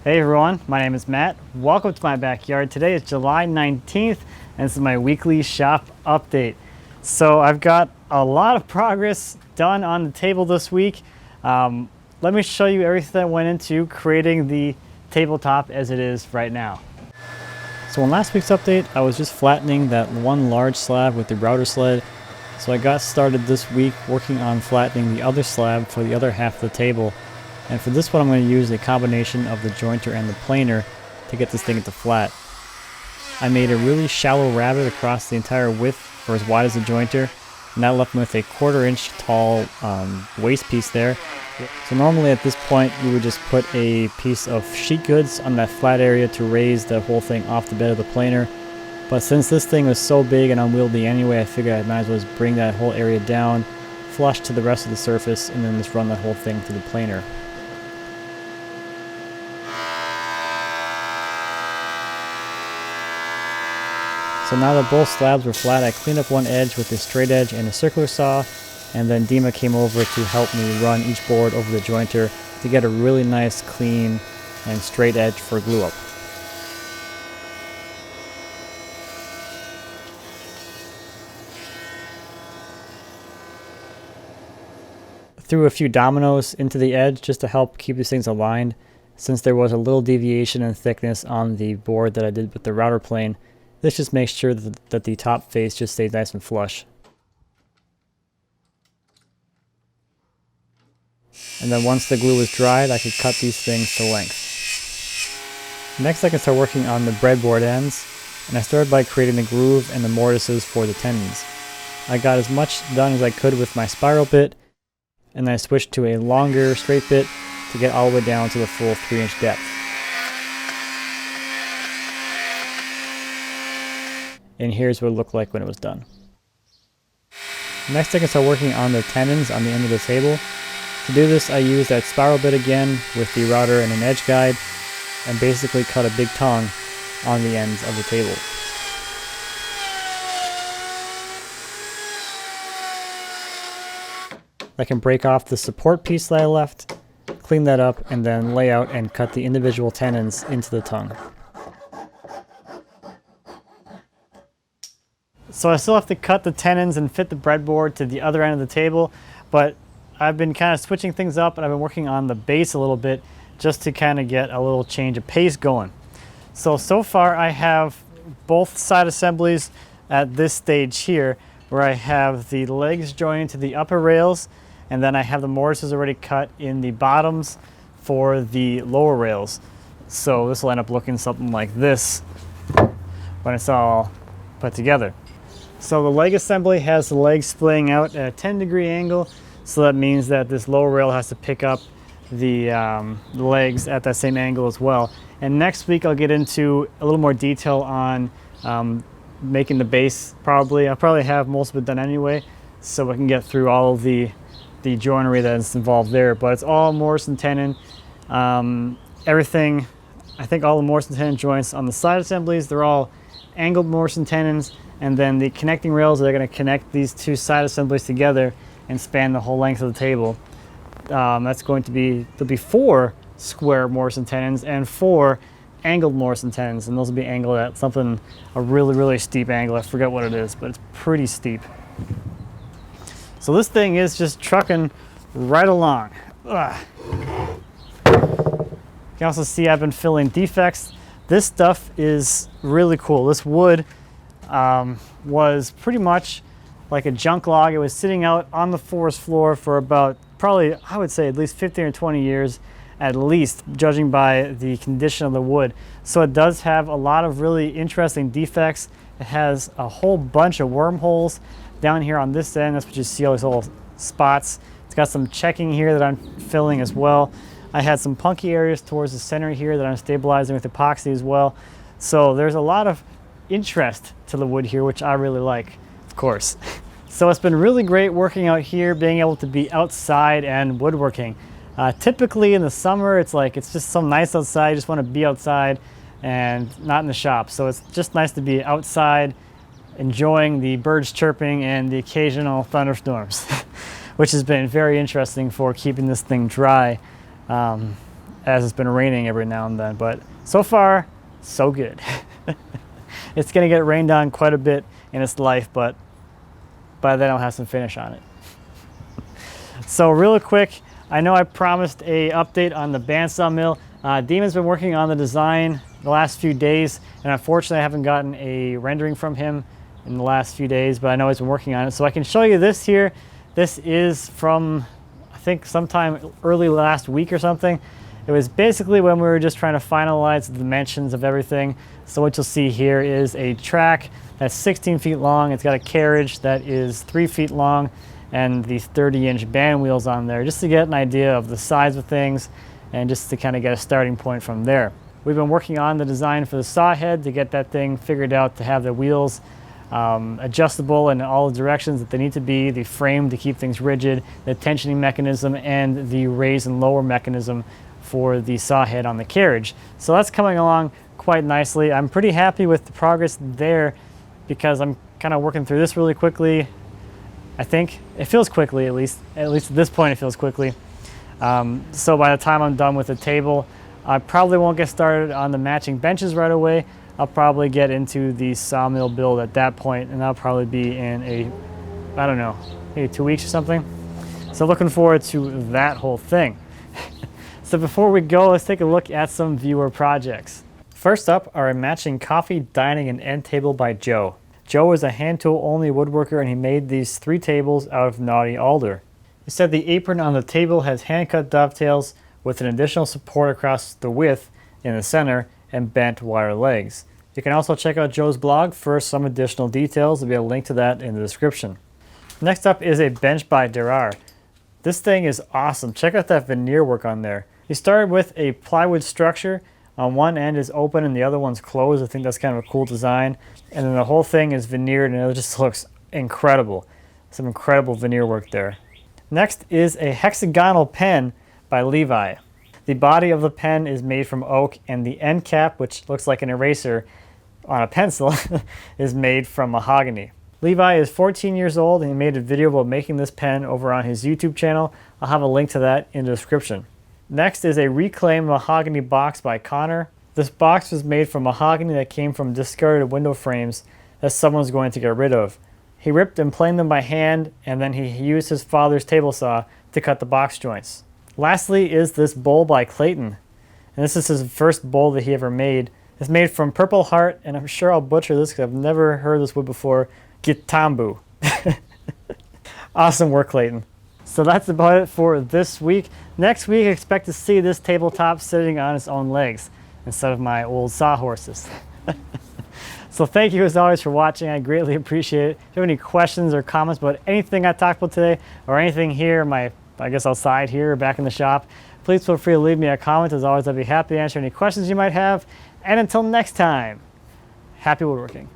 Hey everyone, my name is Matt. Welcome to my backyard. Today is July 19th and this is my weekly shop update. So I've got a lot of progress done on the table this week. Let me show you everything that went into creating the tabletop as it is right now. So in last week's update, I was just flattening that one large slab with the router sled. So I got started this week working on flattening the other slab for the other half of the table. And for this one, I'm going to use a combination of the jointer and the planer to get this thing into flat. I made a really shallow rabbet across the entire width, or as wide as the jointer, and that left me with a 1/4 inch tall waste piece there. So normally at this point, you would just put a piece of sheet goods on that flat area to raise the whole thing off the bed of the planer. But since this thing was so big and unwieldy anyway, I figured I might as well just bring that whole area down, flush to the rest of the surface, and then just run that whole thing through the planer. So now that both slabs were flat, I cleaned up one edge with a straight edge and a circular saw, and then Dima came over to help me run each board over the jointer to get a really nice, clean, and straight edge for glue up. Threw a few dominoes into the edge just to help keep these things aligned, since there was a little deviation in thickness on the board that I did with the router plane. This just makes sure that the top face just stays nice and flush. And then once the glue was dried, I could cut these things to length. Next I can start working on the breadboard ends, and I started by creating the groove and the mortises for the tendons. I got as much done as I could with my spiral bit, and then I switched to a longer straight bit to get all the way down to the full 3-inch depth. And here's what it looked like when it was done. Next I can start working on the tendons on the end of the table. To do this I used that spiral bit again with the router and an edge guide, and basically cut a big tongue on the ends of the table. I can break off the support piece that I left, clean that up, and then lay out and cut the individual tendons into the tongue. So I still have to cut the tendons and fit the breadboard to the other end of the table, but I've been kind of switching things up and I've been working on the base a little bit just to kind of get a little change of pace going. So far I have both side assemblies at this stage here, where I have the legs joined to the upper rails, and then I have the mortises already cut in the bottoms for the lower rails. So this will end up looking something like this when it's all put together. So the leg assembly has the legs splitting out at a 10-degree angle, so that means that this lower rail has to pick up the legs at that same angle as well. And next week I'll get into a little more detail on making the base. I'll probably have most of it done anyway, so we can get through all of the joinery that's involved there. But it's all mortise and tenon. Everything, I think all the mortise and tenon joints on the side assemblies, they're all angled mortise and tenons, and then the connecting rails are going to connect these two side assemblies together and span the whole length of the table. That's going to be, there'll be 4 square mortise and tenons and 4 angled mortise and tenons, and those will be angled at something, a really steep angle. I forget what it is, but it's pretty steep. So this thing is just trucking right along. Ugh. You can also see I've been filling defects. This stuff is really cool. This wood was pretty much like a junk log. It was sitting out on the forest floor for about, probably, I would say at least 15 or 20 years at least, judging by the condition of the wood. So it does have a lot of really interesting defects. It has a whole bunch of wormholes down here on this end. That's what you see, all these little spots. It's got some checking here that I'm filling as well. I had some punky areas towards the center here that I'm stabilizing with epoxy as well. So there's a lot of interest to the wood here, which I really like, of course. So it's been really great working out here, being able to be outside and woodworking. Typically in the summer, it's just so nice outside. You just want to be outside and not in the shop. So it's just nice to be outside, enjoying the birds chirping and the occasional thunderstorms, which has been very interesting for keeping this thing dry as it's been raining every now and then. But so far, so good. It's gonna get rained on quite a bit in its life, but by then I'll have some finish on it. So real quick, I know I promised a update on the bandsaw mill. Demon's been working on the design the last few days, and unfortunately I haven't gotten a rendering from him in the last few days, but I know he's been working on it. So I can show you this here. This is from, I think, sometime early last week or something. It was basically when we were just trying to finalize the dimensions of everything. So what you'll see here is a track that's 16 feet long. It's got a carriage that is 3 feet long and these 30-inch band wheels on there, just to get an idea of the size of things and just to kind of get a starting point from there. We've been working on the design for the saw head to get that thing figured out, to have the wheels adjustable in all the directions that they need to be, the frame to keep things rigid, the tensioning mechanism, and the raise and lower mechanism for the saw head on the carriage. So that's coming along quite nicely. I'm pretty happy with the progress there because I'm kind of working through this really quickly. I think it feels quickly, at least at this point it feels quickly. So by the time I'm done with the table, I probably won't get started on the matching benches right away. I'll probably get into the sawmill build at that point, and that'll probably be in I don't know, maybe 2 weeks or something. So looking forward to that whole thing. So before we go, let's take a look at some viewer projects. First up are a matching coffee, dining, and end table by Joe. Joe is a hand tool only woodworker, and he made these 3 tables out of knotty alder. He said the apron on the table has hand-cut dovetails with an additional support across the width in the center and bent wire legs. You can also check out Joe's blog for some additional details. There'll be a link to that in the description. Next up is a bench by Derar. This thing is awesome. Check out that veneer work on there. He started with a plywood structure. On one end is open and the other one's closed. I think that's kind of a cool design. And then the whole thing is veneered and it just looks incredible. Some incredible veneer work there. Next is a hexagonal pen by Levi. The body of the pen is made from oak, and the end cap, which looks like an eraser on a pencil, is made from mahogany. Levi is 14 years old and he made a video about making this pen over on his YouTube channel. I'll have a link to that in the description. Next is a reclaimed mahogany box by Conor. This box was made from mahogany that came from discarded window frames that someone's going to get rid of. He ripped and planed them by hand, and then he used his father's table saw to cut the box joints. Lastly is this bowl by Clayton, and this is his first bowl that he ever made. It's made from purple heart, and I'm sure I'll butcher this because I've never heard this wood before, Gitambu. Awesome work, Clayton. So that's about it for this week. Next week, expect to see this tabletop sitting on its own legs instead of my old sawhorses. So thank you as always for watching. I greatly appreciate it. If you have any questions or comments about anything I talked about today or anything here, I guess outside here or back in the shop, please feel free to leave me a comment. As always, I'd be happy to answer any questions you might have. And until next time, happy woodworking.